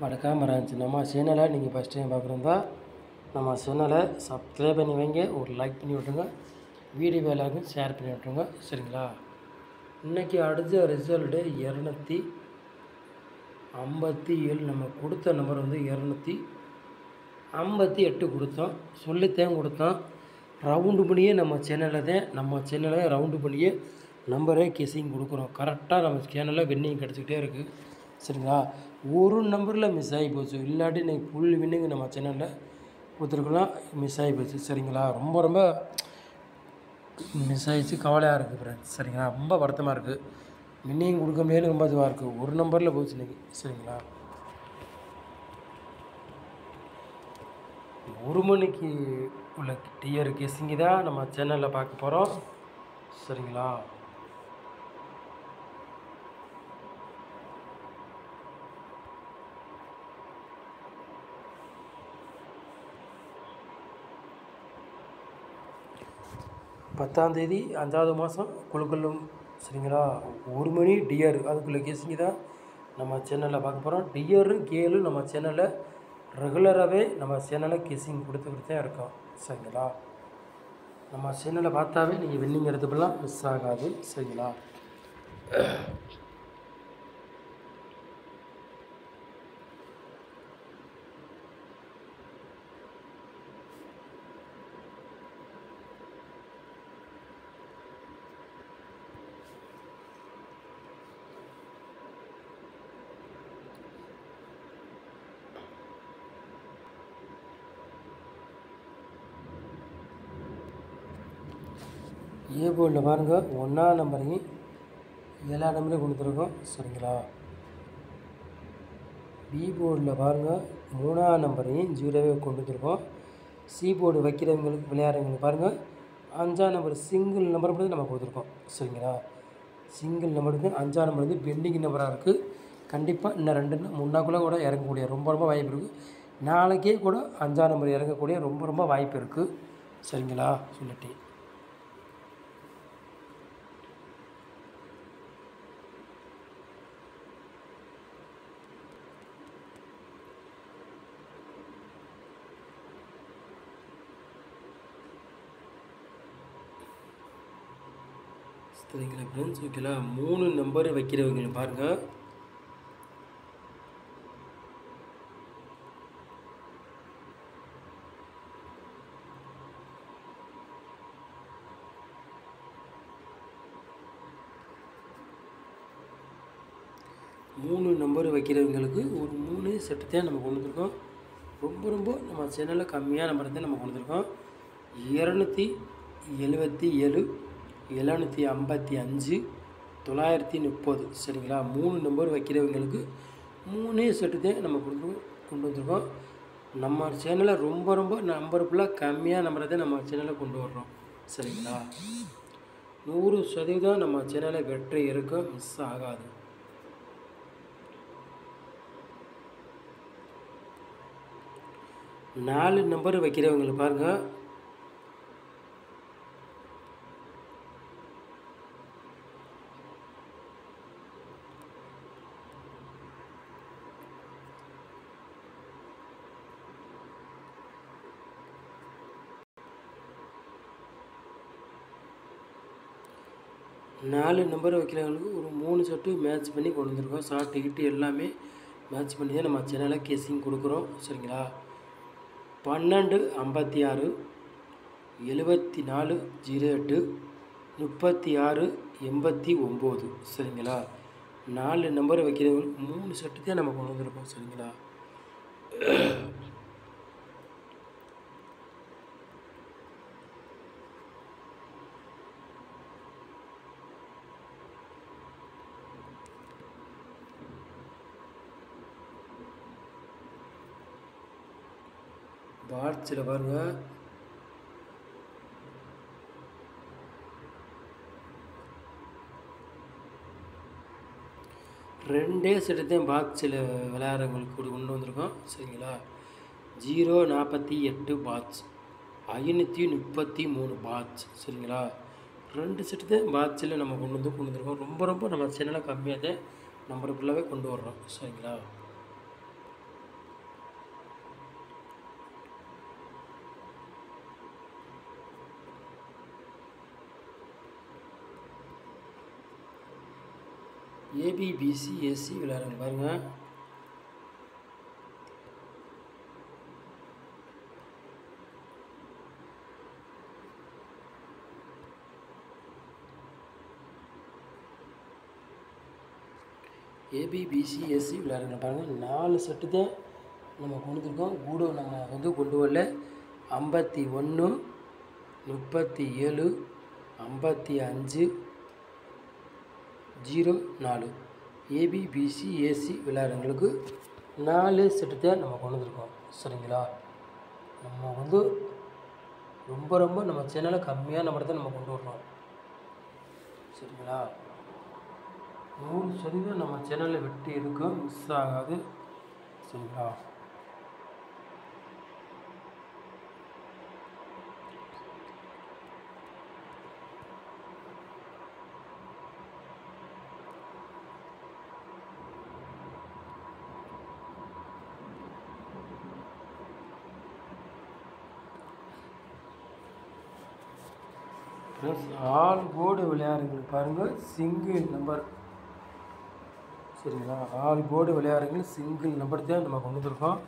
மறக்காம இருந்துச்சு நம்ம சேனலை நீங்கள் ஃபஸ்ட் டைம் பார்க்குறதா நம்ம சேனலை சப்ஸ்கிரைப் பண்ணி வைங்க, ஒரு லைக் பண்ணி விட்ருங்க, வீடியோ எல்லாருக்கும் ஷேர் பண்ணி விட்ருங்க. சரிங்களா? இன்றைக்கி அடித்த ரிசல்ட்டு 257. நம்ம கொடுத்த நம்பர் வந்து 258 கொடுத்தோம். சொல்லித்தான் கொடுத்தோம். ரவுண்டு பண்ணியே நம்ம சேனலில் ரவுண்டு பண்ணியே நம்பரே கெஸ்ஸிங் கொடுக்குறோம். கரெக்டாக நம்ம சேனலில் வின்னிங் கிடச்சிக்கிட்டே இருக்குது. சரிங்களா? ஒரு நம்பரில் மிஸ் ஆகி போச்சு, இல்லாட்டி இன்றைக்கி ஃபுல் வின்னிங் நம்ம சேனலில் கொடுத்துருக்கலாம். மிஸ் ஆகி போச்சு. சரிங்களா? ரொம்ப ரொம்ப மிஸ் ஆகிடுச்சு, கவலையாக இருக்குது ஃப்ரெண்ட்ஸ். சரிங்களா? ரொம்ப வருத்தமாக இருக்குது. வின்னிங் கொடுக்க முடியாது, ரொம்ப இதுவாக இருக்குது. ஒரு நம்பரில் போச்சு இன்றைக்கி. சரிங்களா? 1 மணிக்கு உள்ள டிஆர் கெஸ்ஸிங்கு தான் நம்ம சேனலில் பார்க்க போகிறோம். சரிங்களா? பத்தாந்தேதி 5வது மாதம் குழுக்களும். சரிங்களா? 1 மணி டிஆர் அதுக்குள்ளே கெஸ்ஸிங்கு தான் நம்ம சேனலில் பார்க்க போகிறோம். டிஆரும் கேலும் நம்ம சேனலில் ரெகுலராகவே நம்ம சேனலில் கெஸ்ஸிங் கொடுத்துக்கிட்டு தான் இருக்கோம். சரிங்களா? நம்ம சேனலை பார்த்தாவே நீங்கள் வின்னிங் எடுத்துப்பெல்லாம் மிஸ் ஆகாது. சரிங்களா? ஏ போர்டில் பாருங்கள், 1ஆம் நம்பரையும் 7ஆம் நம்பரையும் கொடுத்துருக்கோம். சரிங்களா? பி போர்டில் பாருங்கள், 3ஆம் நம்பரையும் 0வே கொண்டு வந்துருக்கோம். சி போர்டு வைக்கிறவங்களுக்கு விளையாடுறவங்களுக்கு பாருங்கள், 5ஆம் நம்பர் சிங்கிள் நம்பர் மட்டும் நம்ம கொடுத்துருக்கோம். சரிங்களா? சிங்கிள் நம்பருக்கு 5ஆம் நம்பர் வந்து பெண்டிங் நம்பராக இருக்குது. கண்டிப்பாக இன்னும் 2 3 நாளுக்குள்ளே கூட இறங்கக்கூடிய ரொம்ப ரொம்ப வாய்ப்பு இருக்குது. நாளைக்கே கூட 5ஆம் நம்பர் இறங்கக்கூடிய ரொம்ப ரொம்ப வாய்ப்பு இருக்குது. சரிங்களா? சொல்லிட்டு சரிங்களா ஃப்ரெண்ட்ஸ்? ஓகேங்களா? 3 நம்பர் வைக்கிறவங்க பாருங்கள், நம்பர் வைக்கிறவங்களுக்கு ஒரு 3 செட்டு தான் நம்ம கொண்டு வந்துருக்கோம். ரொம்ப ரொம்ப நம்ம சேனலில் கம்மியாக நம்பர் தான் நம்ம கொடுத்துருக்கோம். 277, 755, 930. சரிங்களா? 3 நம்பர் வைக்கிறவங்களுக்கு 3 செட்டு தான் நம்ம கொண்டு வந்திருக்கோம். நம்ம சேனலில் ரொம்ப ரொம்ப நம்பர் ஃபுல்லாக கம்மியாக நம்பரை தான் நம்ம சேனலில் கொண்டு வர்றோம். சரிங்களா? 100% நம்ம சேனலில் வெற்றி இருக்கும், மிஸ் ஆகாது. 4 நம்பர் வைக்கிறவங்களுக்கு பாருங்கள், நம்பர் வைக்கிறவங்களுக்கு ஒரு 3 செட்டு மேட்ச் பண்ணி கொண்டு வந்துருக்கோம். ஷார்ட் டிக்கெட்டு எல்லாமே மேட்ச் பண்ணி தான் நம்ம சேனலில் கெஸ்ஸிங் கொடுக்குறோம். சரிங்களா? 12, 56, 74, 08, 36, 89. சரிங்களா? 4 நம்பர் வைக்கிறவங்களுக்கு 3 செட்டு தான் நம்ம கொண்டு வந்திருக்கோம். சரிங்களா? பாட்ஸில் பாருங்கள், ரெண்டே செட்டு தான் பாக்ஸில் விளையாடுறவங்களுக்கு கொண்டு வந்திருக்கோம். சரிங்களா? 048 பாட்ச், 533 பாட்ச். சரிங்களா? 2 செட்டு தான் பாட்சில் நம்ம கொண்டு வந்திருக்கோம். ரொம்ப ரொம்ப நம்ம சேனலில் கம்மியாக தான் நம்பர் ஃபுல்லாகவே கொண்டு வர்றோம். சரிங்களா? ஏபி பிசி எஸ்சி விளையாடுறாங்க பாருங்கள். ஏபிபிசி எஸ்சி விளையாடுறாங்க பாருங்கள். 4 செட்டு தான் நம்ம கொண்டு வந்துருக்கோம். கூட நம்ம வந்து கொண்டு வரல. 51, 37, 55, 04 ஏபிபிசி ஏசி விளையாடுறவங்களுக்கு 4 செட்டு தான் நம்ம கொண்டு வந்துருக்கோம். சரிங்களா? நம்ம வந்து ரொம்ப நம்ம சேனலை கம்மியான நம்பர் தான் நம்ம கொண்டு வர்றோம். சரிங்களா? 100% நம்ம சேனலில் வெட்டி இருக்கும், மிஸ் ஆகாது. சரிங்களா? ப்ளஸ் ஆல் போர்டு விளையாடுறவங்களுக்கு பாருங்கள் சிங்கிள் நம்பர். சரிங்களா? ஆல் போர்டு விளையாடுறவங்களுக்கு சிங்கிள் நம்பர் தான் நம்ம கொண்டு வந்துருக்கோம்.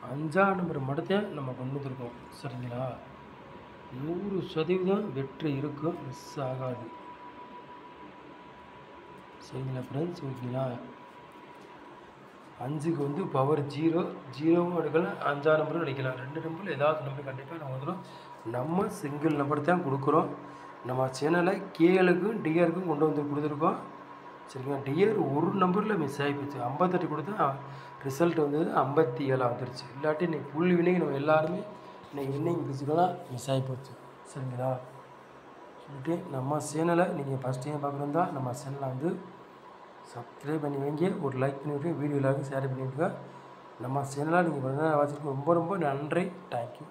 5ஆம் நம்பர் மட்டும்தான் நம்ம கொண்டு வந்துருக்கோம். சரிங்களா? 100% வெற்றி இருக்கும், மிஸ் ஆகாது. சரிங்களா ஃப்ரெண்ட்ஸ்? ஓகேங்களா? 5க்கு வந்து பவர் 0, 0வும் எடுக்கலாம், 5ஆம் நம்பரும் அடிக்கலாம். 2 நம்பரில் ஏதாவது நம்பர் கண்டிப்பாக நம்ம வந்துடும். நம்ம சிங்கிள் நம்பர் தான் கொடுக்குறோம். நம்ம சேனலை கேஎலுக்கும் டிஆருக்கும் கொண்டு வந்து கொடுத்துருக்கோம். சரிங்களா? டிஆர் ஒரு நம்பரில் மிஸ் ஆகி போச்சு. 58 கொடுத்தா ரிசல்ட் வந்து 57 வந்துருச்சு. இல்லாட்டி இன்றைக்கி ஃபுல் வினிங் நம்ம எல்லாருமே இன்றைக்கி வின்னிங் பிடிச்சிக்கலாம், மிஸ் ஆகி போச்சு. சரிங்களா? சொல்லிட்டு நம்ம சேனலை நீங்கள் ஃபஸ்ட் டைம் பார்க்குறதா நம்ம சேனலை வந்து சப்ஸ்கிரைப் பண்ணி வைங்க, ஒரு லைக் பண்ணிவிட்டு வீடியோ எல்லாருக்கும் ஷேர் பண்ணிவிடுங்க. நம்ம சேனலாக நீங்கள் வச்சுருக்க ரொம்ப நன்றி. தேங்க்யூ.